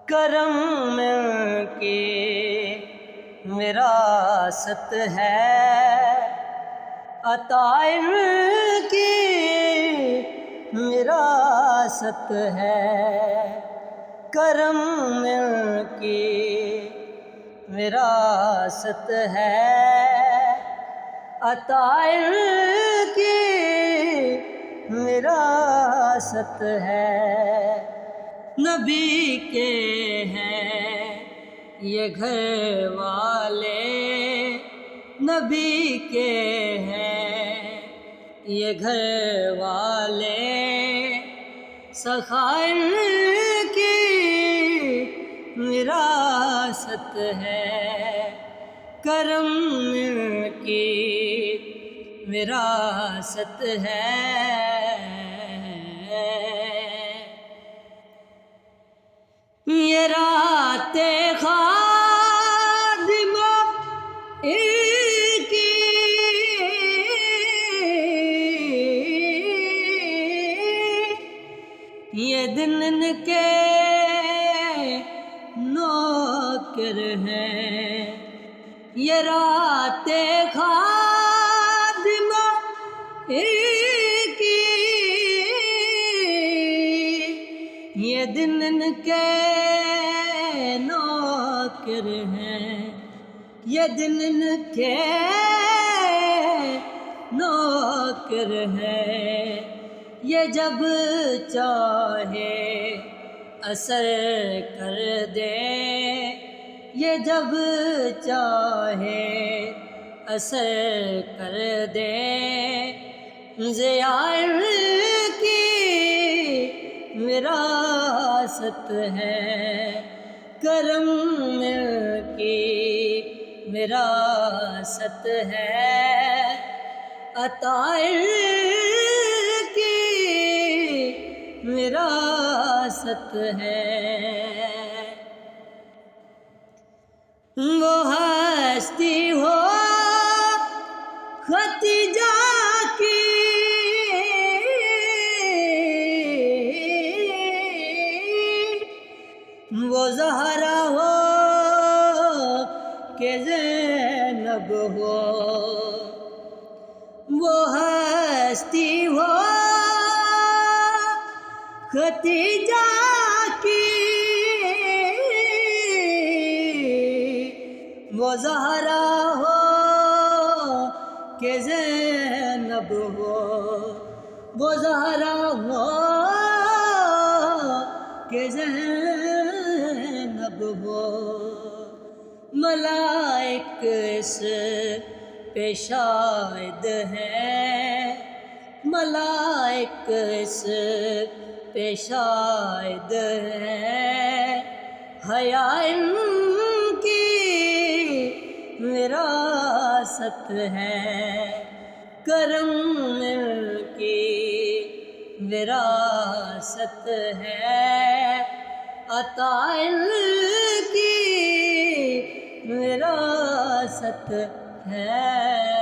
کرم کی وراثت ہے، عطا کی وراثت ہے، کرم کی وراثت ہے، عطا کی وراثت ہے۔ نبی کے ہیں یہ گھر والے، نبی کے ہیں یہ گھر والے، سخائر کی وراثت ہے، کرم کی وراثت ہے۔ یہ رات خادمہ کی، یہ دن ان کے نوکر ہیں، یہ رات خادمہ کی، یہ دن ان کے نوکر ہیں، یہ دن ان کے نوکر ہیں، یہ جب چاہے اثر کر دے، یہ جب چاہے اثر کر دے، ضیاء کی وراثت ہے، کرم کی وراثت ہے، عطا کی وراثت ہے۔ وہ ہستی ہو ختیجہ کی، وہ زہرا ہو کہ زینب ہو، وہ ہستی ہو ختیجہ کی، وہ زہرا ہو کہ زینب ہو، وہ زہرا ہو کہ زینب ہو، ملائک اس پہ شاہد ہیں، ملائک اس پہ شاہد ہیں، حیا ان کی وراثت ہے، کرم کی وراثت ہے، عطا کی وراثت ہے۔